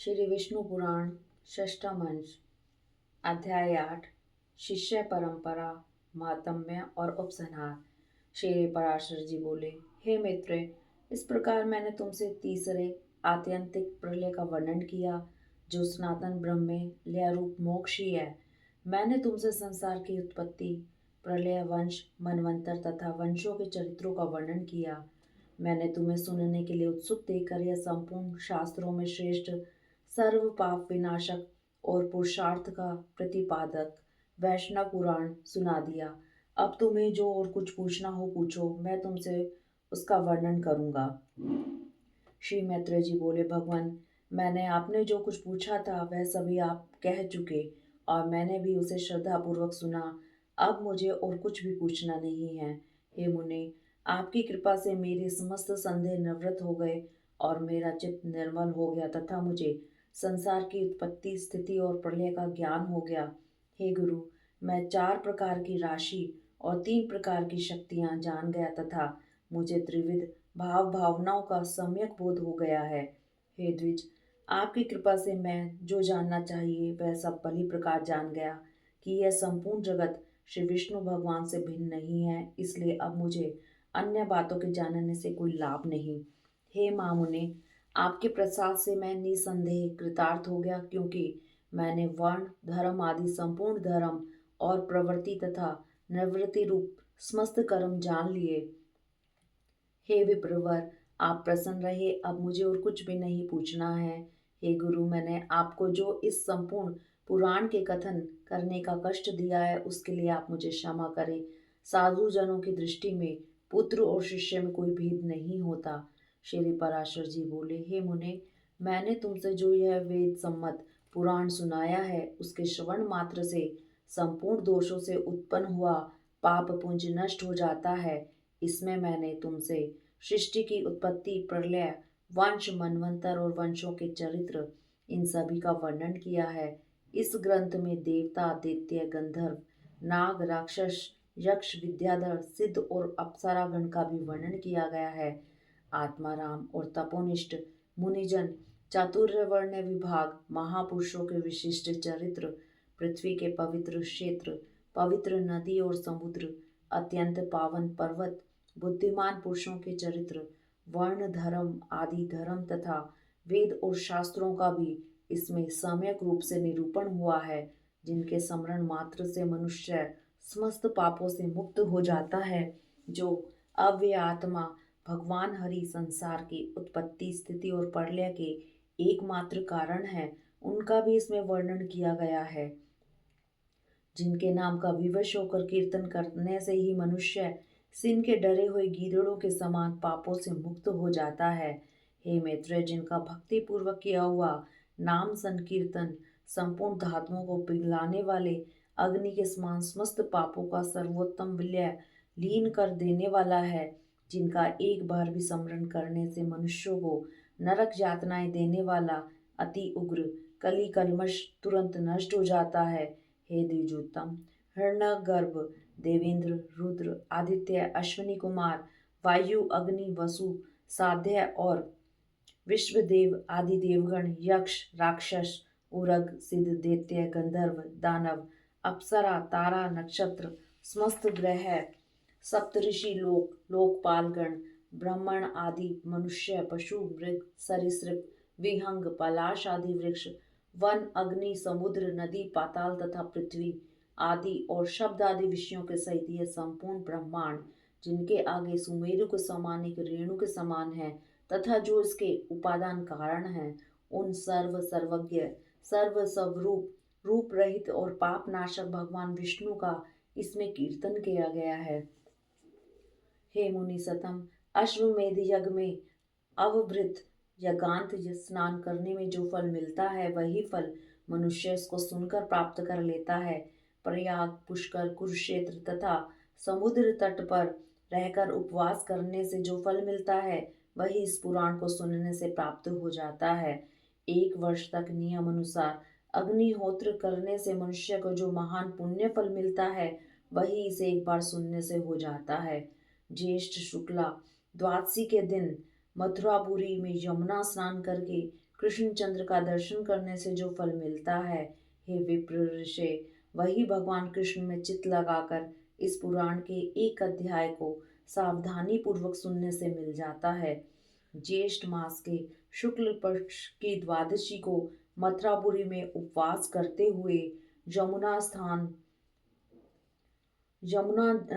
श्री विष्णु पुराण षष्ठम अंश अध्याय 8 शिष्य परंपरा महात्म्य और उपसंहार। श्री पराशर जी बोले, हे मित्र, इस प्रकार मैंने तुमसे तीसरे आत्यंतिक प्रलय का वर्णन किया जो सनातन ब्रह्म में लय रूप मोक्ष ही है। मैंने तुमसे संसार की उत्पत्ति, प्रलय, वंश, मनवंतर तथा वंशों के चरित्रों का वर्णन किया। मैंने तुम्हें सुनने के लिए उत्सुक देखकर यह संपूर्ण शास्त्रों में श्रेष्ठ, सर्व पाप विनाशक और पुरुषार्थ का प्रतिपादक वैष्णव पुराण सुना दिया। अब तुम्हें जो और कुछ पूछना हो पूछो, मैं तुमसे उसका वर्णन करूंगा। श्री मैत्रेय जी बोले, भगवान, मैंने आपने जो कुछ पूछा था वह सभी आप कह चुके और मैंने भी उसे श्रद्धापूर्वक सुना। अब मुझे और कुछ भी पूछना नहीं है। हे मुने, आपकी कृपा से मेरे समस्त संदेह निवृत्त हो गए और मेरा चित्त निर्मल हो गया तथा मुझे संसार की उत्पत्ति, स्थिति और प्रलय का ज्ञान हो गया। हे गुरु, मैं 4 प्रकार की राशि और 3 प्रकार की शक्तियां जान गया तथा मुझे त्रिविध भाव भावनाओं का सम्यक बोध हो गया है। हे द्विज, आपकी कृपा से मैं जो जानना चाहिए वह सब भली प्रकार जान गया कि यह संपूर्ण जगत श्री विष्णु भगवान से भिन्न नहीं है, इसलिए अब मुझे अन्य बातों के जानने से कोई लाभ नहीं। हे महामुने, आपके प्रसाद से मैं निसंदेह कृतार्थ हो गया, क्योंकि मैंने वर्ण, धर्म आदि संपूर्ण धर्म और प्रवृत्ति तथा निवृत्ति रूप समस्त कर्म जान लिए। हे विप्रवर, आप प्रसन्न रहे, अब मुझे और कुछ भी नहीं पूछना है। हे गुरु, मैंने आपको जो इस संपूर्ण पुराण के कथन करने का कष्ट दिया है उसके लिए आप मुझे क्षमा करें। साधु जनों की दृष्टि में पुत्र और शिष्य में कोई भेद नहीं होता। श्री पराशर जी बोले, हे मुने, मैंने तुमसे जो यह वेद सम्मत पुराण सुनाया है उसके श्रवण मात्र से संपूर्ण दोषों से उत्पन्न हुआ पाप पुंज नष्ट हो जाता है। इसमें मैंने तुमसे सृष्टि की उत्पत्ति, प्रलय, वंश, मनवंतर और वंशों के चरित्र, इन सभी का वर्णन किया है। इस ग्रंथ में देवता, दैत्य, गंधर्व, नाग, राक्षस, यक्ष, विद्याधर, सिद्ध और अप्सरागण का भी वर्णन किया गया है। आत्माराम और तपोनिष्ठ मुनिजन, चातुर्य वर्ण विभाग, महापुरुषों के विशिष्ट चरित्र, पृथ्वी के पवित्र क्षेत्र, पवित्र नदी और समुद्र, अत्यंत पावन पर्वत, बुद्धिमान पुरुषों के चरित्र, वर्ण, धर्म आदि धर्म तथा वेद और शास्त्रों का भी इसमें सम्यक रूप से निरूपण हुआ है, जिनके स्मरण मात्र से मनुष्य समस्त पापों से मुक्त हो जाता है। जो अव्यय आत्मा भगवान हरि संसार की उत्पत्ति, स्थिति और प्रलय के एकमात्र कारण है, उनका भी इसमें वर्णन किया गया है। जिनके नाम का विवश होकर कीर्तन करने से ही मनुष्य सिंह के डरे हुए गीदड़ों के समान पापों से मुक्त हो जाता है। हे मैत्रेय, जिनका भक्ति पूर्वक किया हुआ नाम संकीर्तन संपूर्ण धातुओं को पिघलाने वाले अग्नि के समान समस्त पापों का सर्वोत्तम विलय लीन कर देने वाला है, जिनका एक बार भी स्मरण करने से मनुष्यों को नरक यातनाएं देने वाला अति उग्र कली कल्मश तुरंत नष्ट हो जाता है। हे द्विजोत्तम, हिरण्यगर्भ, देवेंद्र, रुद्र, आदित्य, अश्विनी कुमार, वायु, अग्नि, वसु, साध्य और विश्वदेव आदि देवगण, यक्ष, राक्षस, उरग, सिद्ध, दैत्य, गंधर्व, दानव, अप्सरा, तारा, नक्षत्र, समस्त ग्रह, सप्तऋषि लोक, लोकपालगण, ब्राह्मण आदि मनुष्य, पशु, मृग, सरीसृप, विहंग, पलाश आदि वृक्ष, वन, अग्नि, समुद्र, नदी, पाताल तथा पृथ्वी आदि और शब्द आदि विषयों के सहित यह संपूर्ण ब्रह्मांड, जिनके आगे सुमेरु के समान एक रेणु के समान है तथा जो इसके उपादान कारण है, उन सर्व सर्वज्ञ, सर्व स्वरूप, रूप रहित और पाप नाशक भगवान विष्णु का इसमें कीर्तन किया गया है। हे मुनि सतम, अश्वमेध यज्ञ में अवभृत यज्ञांत स्नान करने में जो फल मिलता है वही फल मनुष्य इसको सुनकर प्राप्त कर लेता है। प्रयाग, पुष्कर, कुरुक्षेत्र तथा समुद्र तट पर रहकर उपवास करने से जो फल मिलता है वही इस पुराण को सुनने से प्राप्त हो जाता है। 1 वर्ष तक नियम अनुसार अग्निहोत्र करने से मनुष्य को जो महान पुण्य फल मिलता है वही इसे एक बार सुनने से हो जाता है। ज्येष्ठ शुक्ला द्वादशी के दिन मथुरापुरी में यमुना स्नान करके कृष्णचंद्र का दर्शन करने से जो फल मिलता है, हे विप्र ऋषि, वही भगवान कृष्ण में चित्त लगाकर इस पुराण के एक अध्याय को सावधानी पूर्वक सुनने से मिल जाता है। ज्येष्ठ मास के शुक्ल पक्ष की द्वादशी को मथुरापुरी में उपवास करते हुए यमुना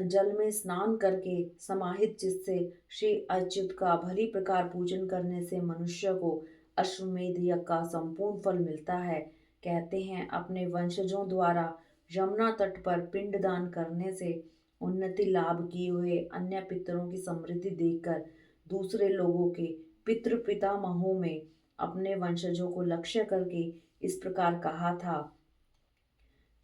जल में स्नान करके समाहित चित्त से श्री अच्युत का भली प्रकार पूजन करने से मनुष्य को अश्वमेध यज्ञ का संपूर्ण फल मिलता है। कहते हैं, अपने वंशजों द्वारा यमुना तट पर पिंडदान करने से उन्नति लाभ किए हुए अन्य पितरों की समृद्धि देखकर दूसरे लोगों के पितृ पितामहों में अपने वंशजों को लक्ष्य करके इस प्रकार कहा था,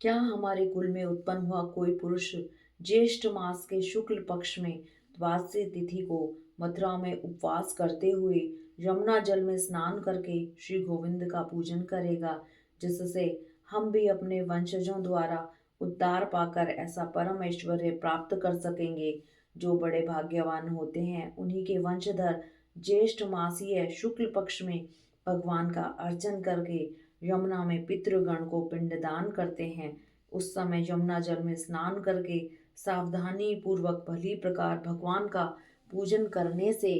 क्या हमारे कुल में उत्पन्न हुआ कोई पुरुष ज्येष्ठ मास के शुक्ल पक्ष में द्वादशी तिथि को मथुरा में उपवास करते हुए यमुना जल में स्नान करके श्री गोविंद का पूजन करेगा, जिससे हम भी अपने वंशजों द्वारा उद्धार पाकर ऐसा परम ऐश्वर्य प्राप्त कर सकेंगे। जो बड़े भाग्यवान होते हैं उन्हीं के वंशधर ज्येष्ठ मासीय शुक्ल पक्ष में भगवान का अर्चन करके यमुना में पितृगण को पिंडदान करते हैं। उस समय यमुना जल में स्नान करके सावधानी पूर्वक भली प्रकार भगवान का पूजन करने से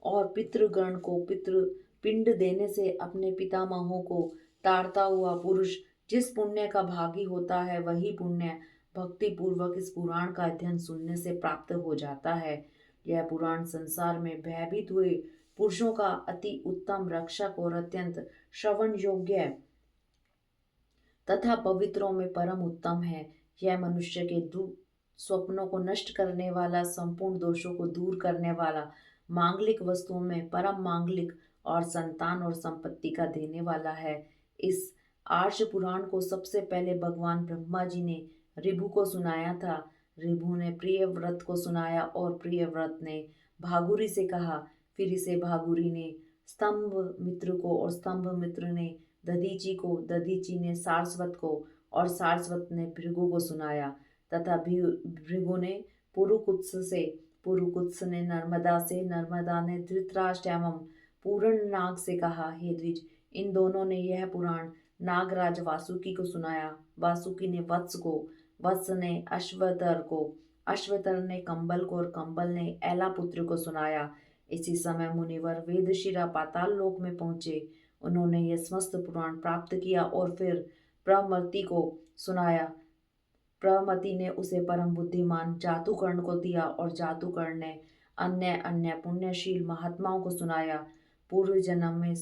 और पितृगण को पितृ पिंड देने से अपने पितामहों को ताड़ता हुआ पुरुष जिस पुण्य का भागी होता है, वही पुण्य भक्ति पूर्वक इस पुराण का अध्ययन सुनने से प्राप्त हो जाता है। यह पुराण संसार में भयभीत हुए पुरुषों का अति उत्तम रक्षक और अत्यंत श्रवण योग्य तथा पवित्रों में परम उत्तम है। यह मनुष्य के स्वप्नों को नष्ट करने वाला, संपूर्ण दोषों को दूर करने वाला, मांगलिक वस्तुओं में परम मांगलिक और संतान और संपत्ति का देने वाला है। इस आर्ष पुराण को सबसे पहले भगवान ब्रह्मा जी ने ऋभु को सुनाया था। ऋभु ने प्रियव्रत को सुनाया और प्रियव्रत ने भागुरी से कहा। फिर इसे भागुरी ने स्तंभ मित्र को और स्तंभ मित्र ने दधीची को, दधीची ने सारस्वत को और सारस्वत ने भृगु को सुनाया तथा भृगु ने पुरुकुत्स से, पुरुकुत्स ने नर्मदा से, नर्मदा ने धृतराष्ट्र एवं पूर्ण नाग से कहा। हे द्विज, इन दोनों ने यह पुराण नागराज वासुकी को सुनाया। वासुकी ने वत्स को, वत्स ने अश्वतर को, अश्वतर ने कंबल को और कंबल ने ऐलापुत्र को सुनाया। इसी समय मुनिवर वेदशिरा पाताल लोक में पहुंचे। उन्होंने यह समस्त पुराण प्राप्त किया और फिर प्रमति को सुनाया। प्रमति ने उसे परम बुद्धिमान जातुकर्ण को दिया और जातुकर्ण ने अन्य अन्य पुण्यशील महात्माओं को सुनाया। पूर्व जन्म में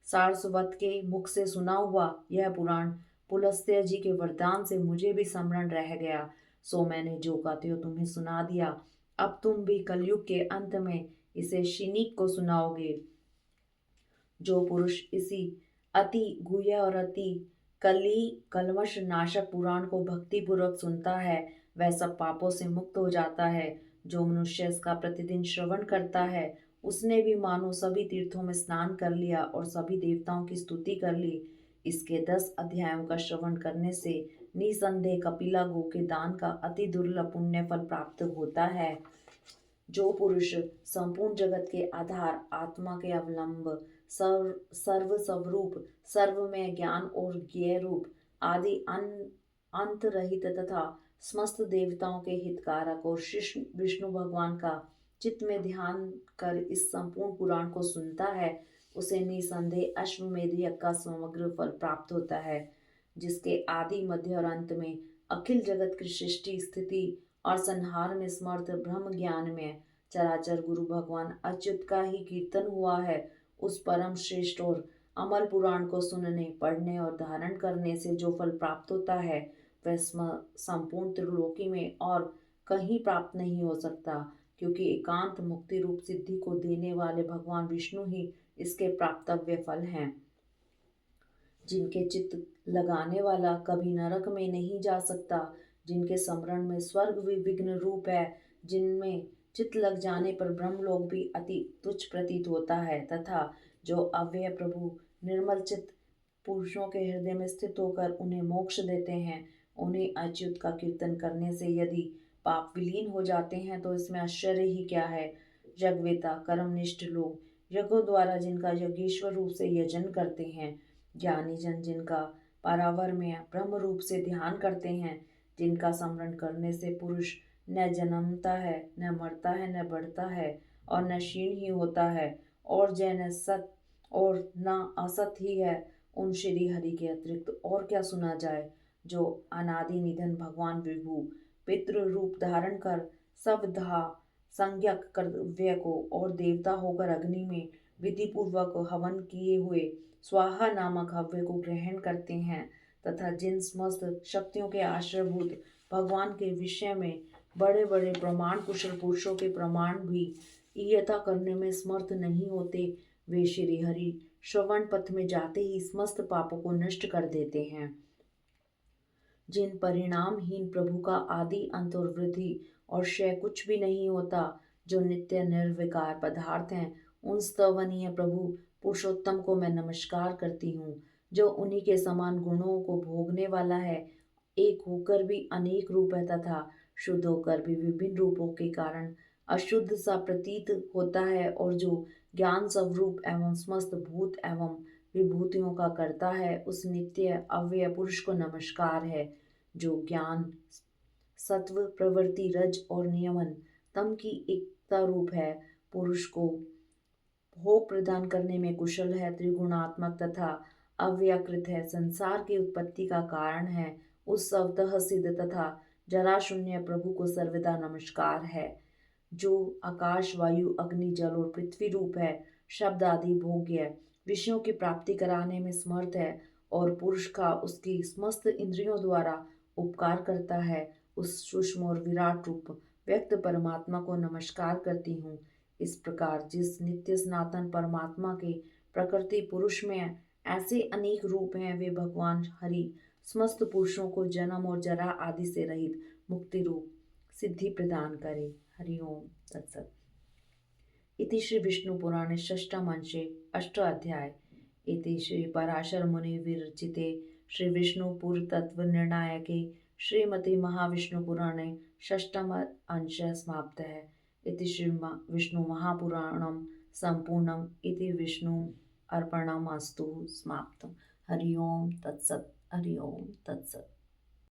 सारस्वत के मुख से सुना हुआ यह पुराण पुलस्त्य जी के वरदान से मुझे भी स्मरण रह गया, सो मैंने जो कहते हो तुम्हें सुना दिया। अब तुम भी कलयुग के अंत में इसे शिनिक को सुनाओगे। जो पुरुष इसी अति गुह्य और अति कलमश नाशक पुराण को भक्ति पूर्वक सुनता है, वह सब पापों से मुक्त हो जाता है। जो मनुष्य इसका प्रतिदिन श्रवण करता है, उसने भी मानो सभी तीर्थों में स्नान कर लिया और सभी देवताओं की स्तुति कर ली। इसके 10 अध्यायों का श्रवण करने से निसंदेह कपिला गो के दान का अति दुर्लभ पुण्य फल प्राप्त होता है। जो पुरुष संपूर्ण जगत के आधार, आत्मा के अवलंब, सर्व स्वरूप, सर्व में ज्ञान और ज्ञेय रूप आदि अंत रहित तथा समस्त देवताओं के हितकारक और श्री विष्णु भगवान का चित्त में ध्यान कर इस संपूर्ण पुराण को सुनता है, उसे निसंदेह अश्वमेध यज्ञ का समग्र फल प्राप्त होता है, जिसके आदि मध्य और अंत में अखिल जगत की सृष्टि, स्थिति और संहार में समर्थ ब्रह्म ज्ञान में चराचर गुरु भगवान अच्युत का ही कीर्तन हुआ है। उस परम श्रेष्ठ और अमल पुराण को सुनने, पढ़ने और धारण करने से जो फल प्राप्त होता है, वह संपूर्ण त्रिलोकी में और कहीं प्राप्त नहीं हो सकता, क्योंकि एकांत मुक्ति रूप सिद्धि को देने वाले भगवान विष्णु ही इसके प्राप्तव्य फल हैं। जिनके चित्त लगाने वाला कभी नरक में नहीं जा सकता, जिनके स्मरण में स्वर्ग भी विघ्न रूप है, जिनमें चित्त लग जाने पर ब्रह्मलोक भी अति तुच्छ प्रतीत होता है, तथा जो अव्यय प्रभु निर्मल चित्त पुरुषों के हृदय में स्थित होकर उन्हें मोक्ष देते हैं, उन्हें अच्युत का कीर्तन करने से यदि पाप विलीन हो जाते हैं तो इसमें आश्चर्य ही क्या है। जगवेता कर्मनिष्ठ लोग यज्ञों द्वारा जिनका यज्ञेश्वर रूप से यजन करते हैं, ज्ञानी जन जिनका पारावर में ब्रह्म रूप से ध्यान करते हैं, जिनका स्मरण करने से पुरुष न जन्मता है, न मरता है, न बढ़ता है और न क्षीण ही होता है, और जय न सत और न असत ही है, उन श्री हरि के अतिरिक्त और क्या सुना जाए। जो अनादि निधन भगवान विभु पितृ रूप धारण कर सब धा संज्ञक कर्तव्य को और देवता होकर अग्नि में विधि पूर्वक हवन किए हुए स्वाहा नामक हव्य को ग्रहण करते हैं, तथा जिन समस्त शक्तियों के आश्रयभूत भगवान के विषय में बड़े बड़े प्रमाण कुशल पुरुषों के प्रमाण भी इयता करने में समर्थ नहीं होते, वे श्री हरि श्रवण पथ में जाते ही समस्त पापों को नष्ट कर देते हैं। जिन परिणामहीन प्रभु का आदि अंत और वृद्धि और क्षय कुछ भी नहीं होता, जो नित्य निर्विकार पदार्थ हैं, उन स्तवनीय प्रभु पुरुषोत्तम को मैं नमस्कार करती हूँ, जो उन्हीं के समान गुणों को भोगने वाला है, एक होकर भी अनेक रूप है तथा शुद्ध होकर भी विभिन्न रूपों के कारण अशुद्ध सा प्रतीत होता है, और जो ज्ञान स्वरूप एवं समस्त भूत एवं विभूतियों का करता है, उस नित्य अव्यय पुरुष को नमस्कार है, जो ज्ञान सत्व प्रवृत्ति रज और नियमन तम की एकता रूप है, पुरुष को भोग प्रदान करने में कुशल है, त्रिगुणात्मक तथा अव्याकृत है, संसार की उत्पत्ति का कारण है, उस स्वतः सिद्ध तथा जरा शून्य प्रभु को सर्वदा नमस्कार है, जो आकाश वायु अग्नि जल और पृथ्वी रूप है, शब्द आदि भोग्य विषयों की प्राप्ति कराने में समर्थ है, और पुरुष का उसकी समस्त इंद्रियों द्वारा उपकार करता है, उस सूक्ष्म और विराट रूप व्यक्त परमात्मा को नमस्कार करती हूँ। इस प्रकार जिस नित्य सनातन परमात्मा के प्रकृति पुरुष में ऐसे अनेक रूप हैं, वे भगवान हरि समस्त पुरुषों को जन्म और जरा आदि से रहित मुक्ति रूप सिद्धि प्रदान करे। हरि ओम तत्सत। इति श्री विष्णु पुराणे षष्ठम अंशे अष्टाध्याय इति श्री पराशर मुनि विरचिते श्री विष्णु पुरतत्व निर्णायके श्रीमती महाविष्णु पुराणे षष्ठम अंश समाप्तः। इति श्री विष्णु महापुराणम संपूर्णम इति विष्णु अर्पणमस्तु समाप्तम्। हरि ओम तत्सत्। हरि ओम तत्सत्।